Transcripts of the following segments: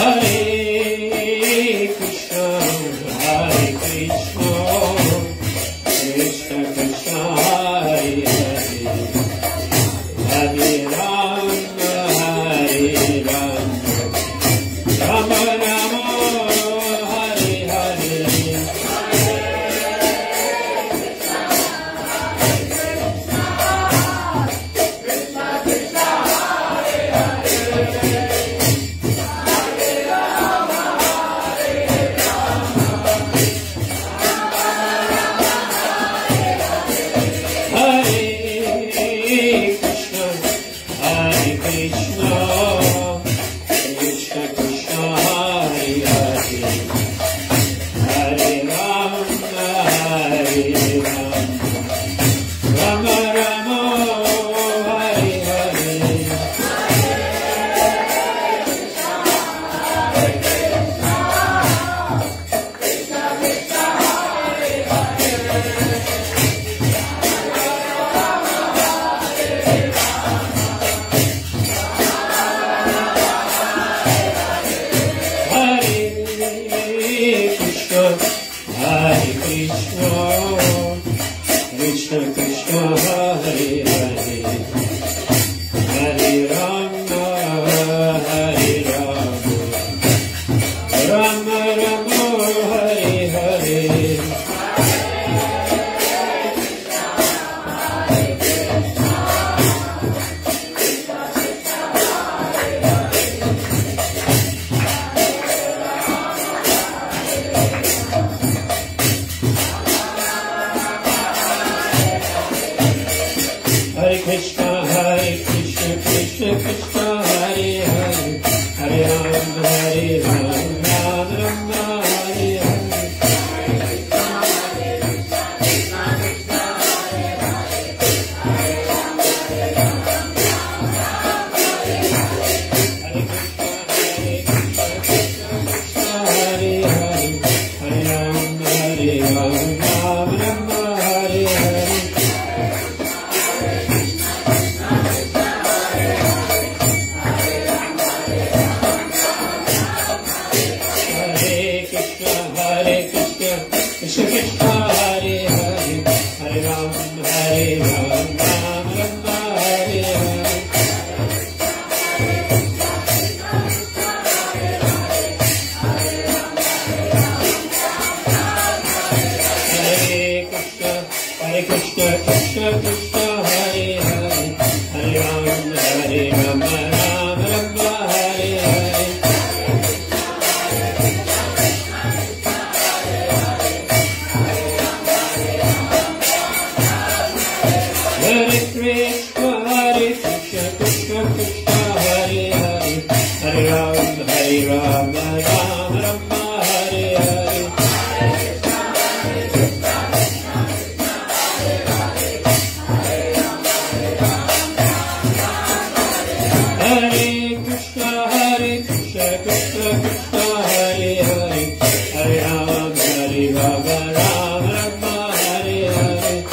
Hare Krishna Krishna Hare Hare Hare Ram Ram Rama Hare Hare Hare Krishna Krishna Krishna Hare Hare Hare Rama Rama Hare Hare Hare Krishna Krishna Krishna Hare Hare Hare Rama Rama Hare Hare Hare Krishna Krishna Krishna Hare Hare Hare Rama Rama Hare Hare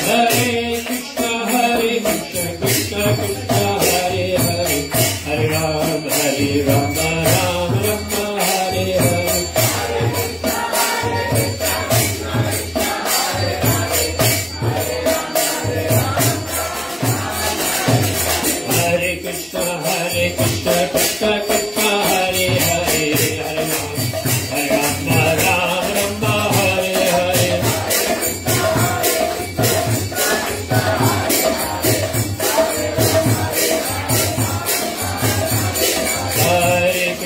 Hare Krishna Krishna Krishna Hare Hare Hare Rama Rama Hare Hare Hare Krishna Krishna Krishna Hare Hare Hare Rama Rama Hare Hare Hare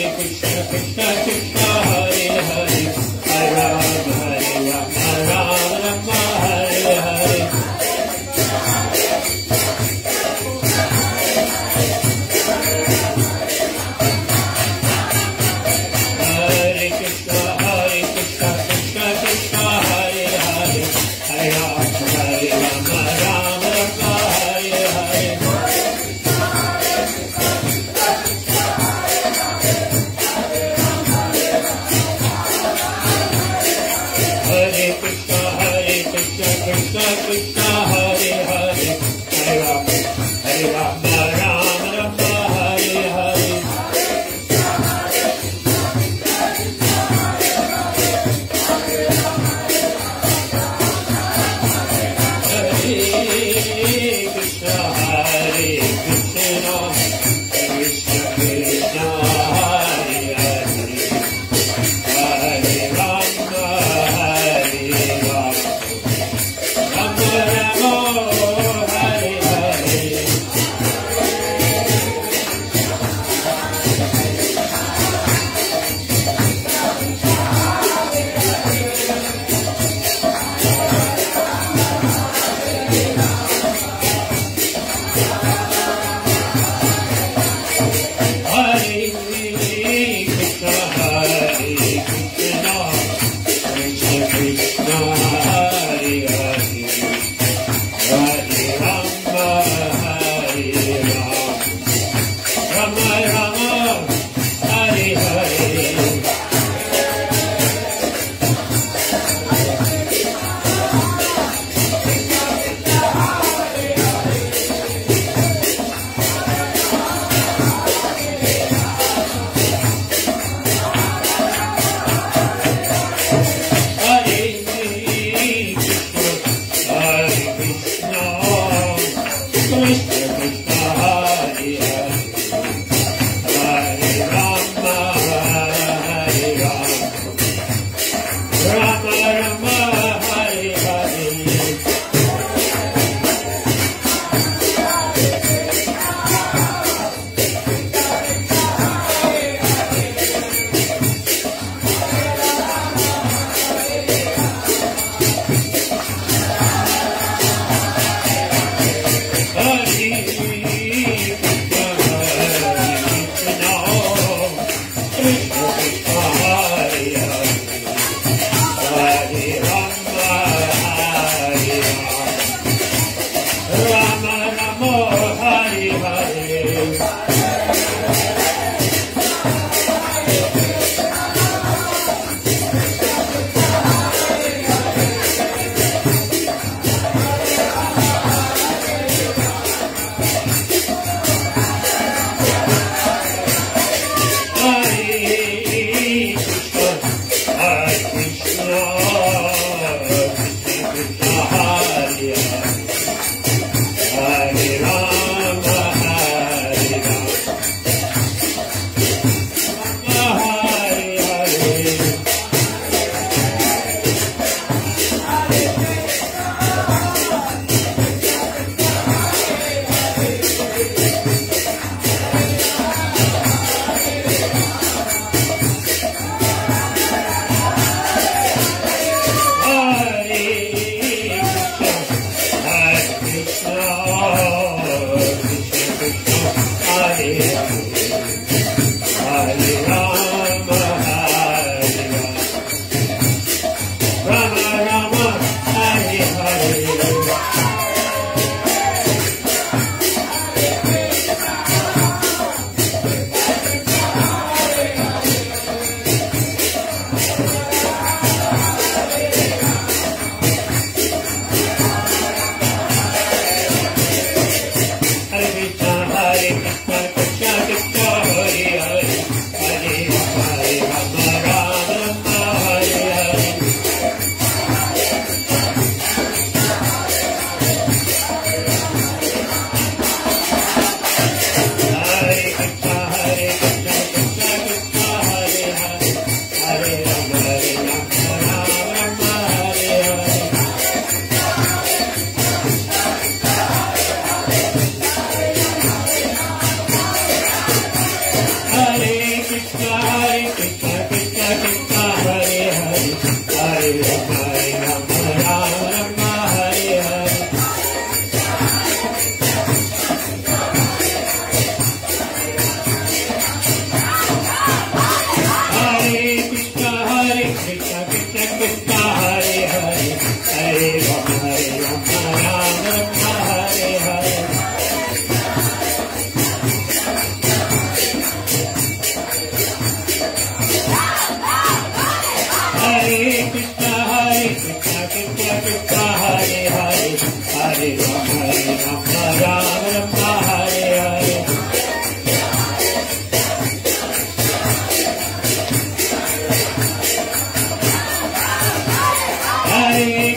Krishna Krishna Krishna Hare Hare Hare Rama Rama Hare Hare Hare Krishna Krishna Krishna Hare Hare Hare Rama Rama Hare Hare Hare Krishna Krishna Krishna Hare Hare Hare Rama Rama Hare Hare Hare Krishna Krishna Krishna Hare Hare Hare Rama Rama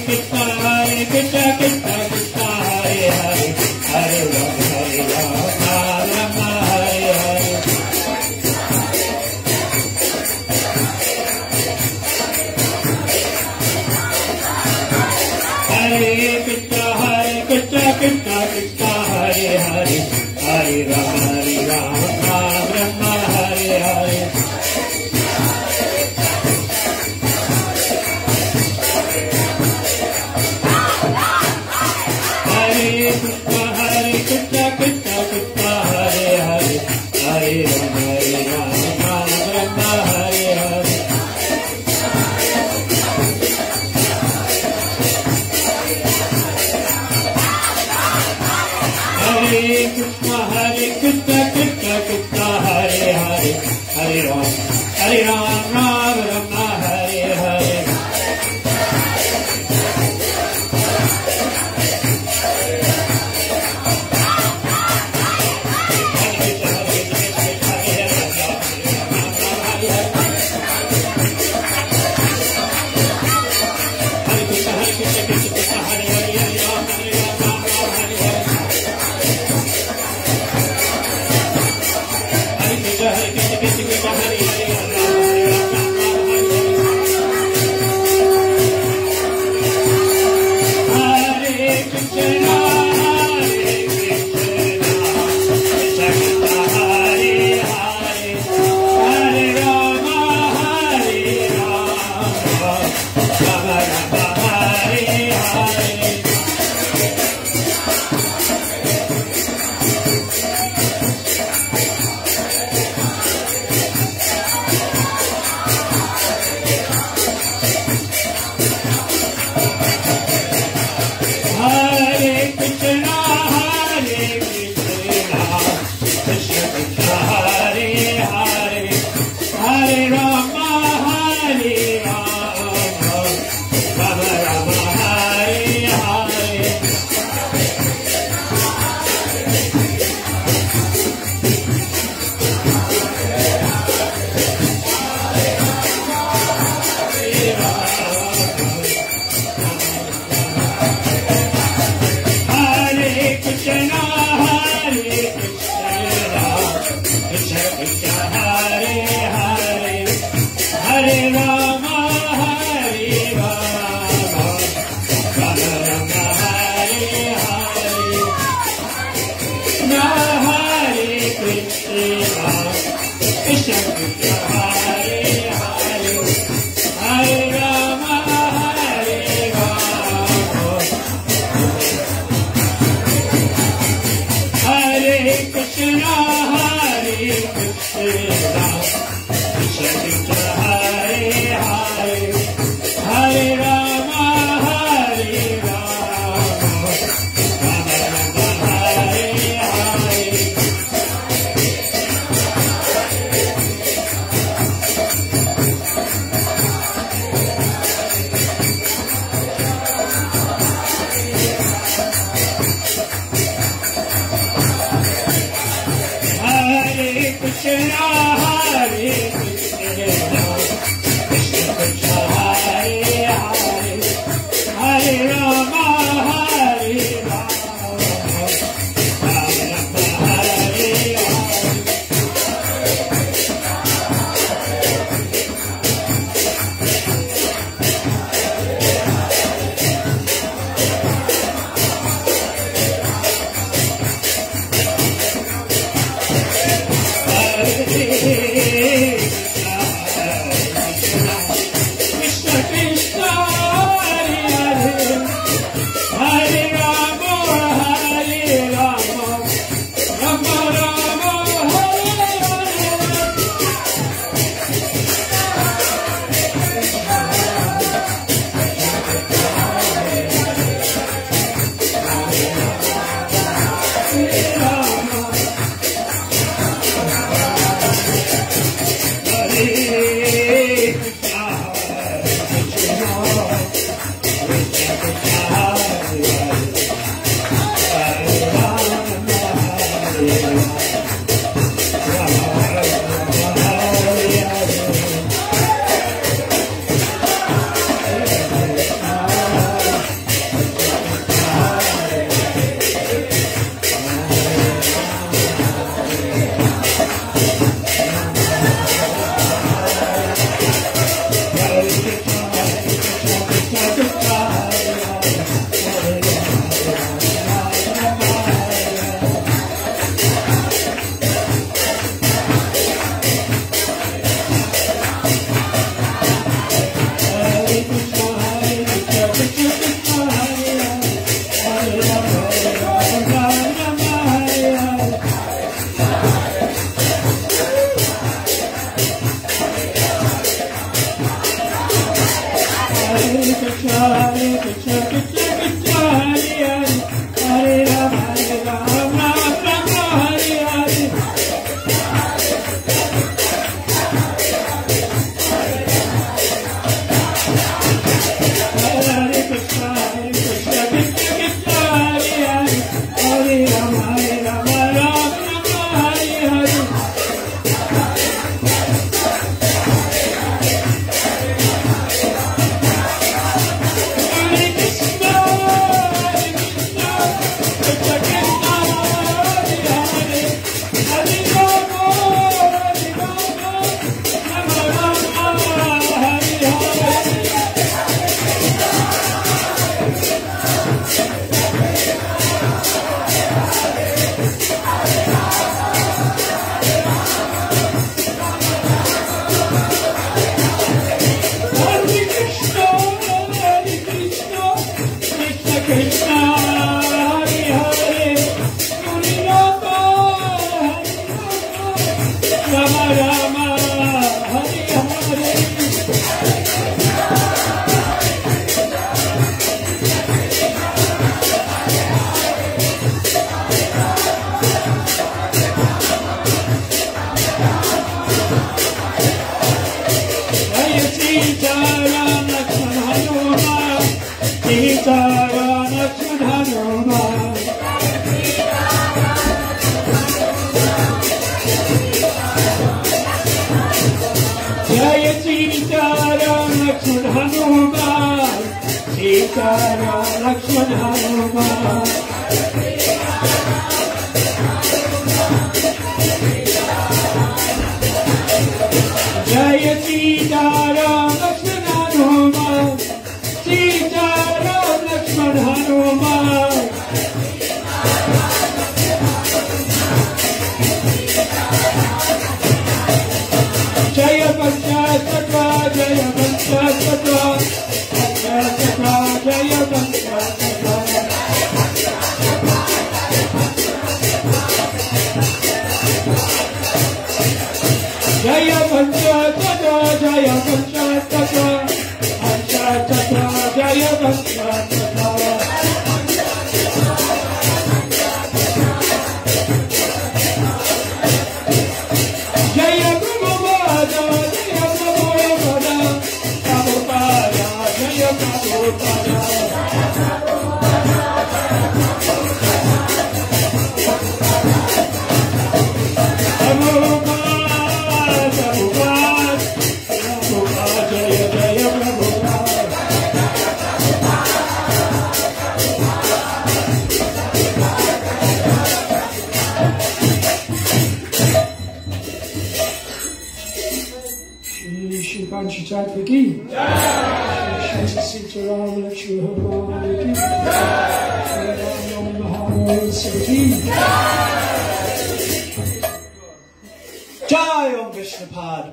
Krishna Hare Krishna Krishna Krishna Hare Hare Hare Rama Rama Hare Hare Hare Krishna Krishna Krishna Hare Hare Hare Rama Rama Hare Hare Hare Krishna Krishna Krishna Hare Hare Hare Rama Hare Hare Hare Krishna Krishna Krishna Hare Hare Hare Ram Rama Hare Hare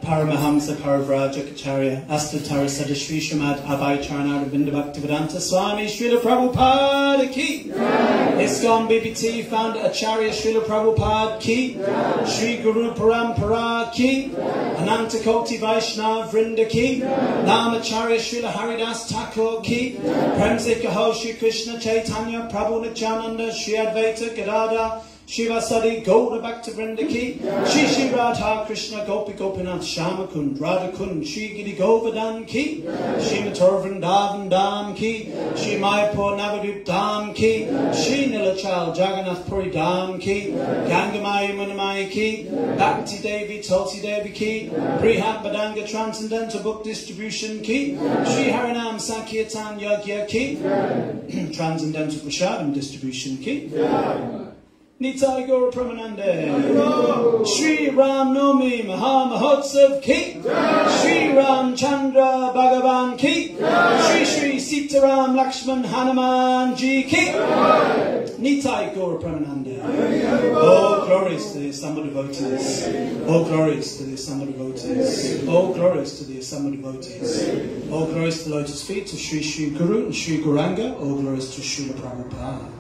Paramahamsa Parivrajakacharya Astatara Sadashri Srimad Abhay Charanara Vinda Bhaktivedanta Swami Srila Prabhupada Ki ISKCON BBT founder Acharya Srila Prabhupada Ki Sri Guru Parampara Ki Ananta Koti Vaishnav Vrinda Ki Namacharya Srila Haridas Thakur Ki Premse Kaho Shri Krishna Chaitanya Prabhu Nityananda Shri Advaita Gadada Shivasadi Gaura Bhakta Vrinda Ki Shri Shri Radha Krishna Gopi Gopinath Shama Kund Radha Kund Shri Giri Govardhan Ki Shri Mathur Vrindavan Dham Ki Shri Mayapur Navadup Dham Ki Shri Nilachal Jagannath Puri Dham Ki Gangamaya Munamaya Ki Bhakti Devi Tulsi Devi Ki Brihat Badanga Transcendental Book Distribution Ki Shri Harinam Sankirtan Yagya Ki Transcendental Prashadam Distribution Ki Nitai Gaura Pramanande Shri Ram Nomi Maha Mahotsav Ki Shri Ram Chandra Bhagavan Ki Shri Shri Sitaram Lakshman Hanuman Ji Ki Nitai Gaura Pramanande. Oh glories to the assembled devotees. Oh glories to the assembled devotees. Oh glories to the assembled devotees. Oh glories to the lotus feet of Shri Shri Guru and Shri Gauranga. Oh glories to Srila Prabhupada.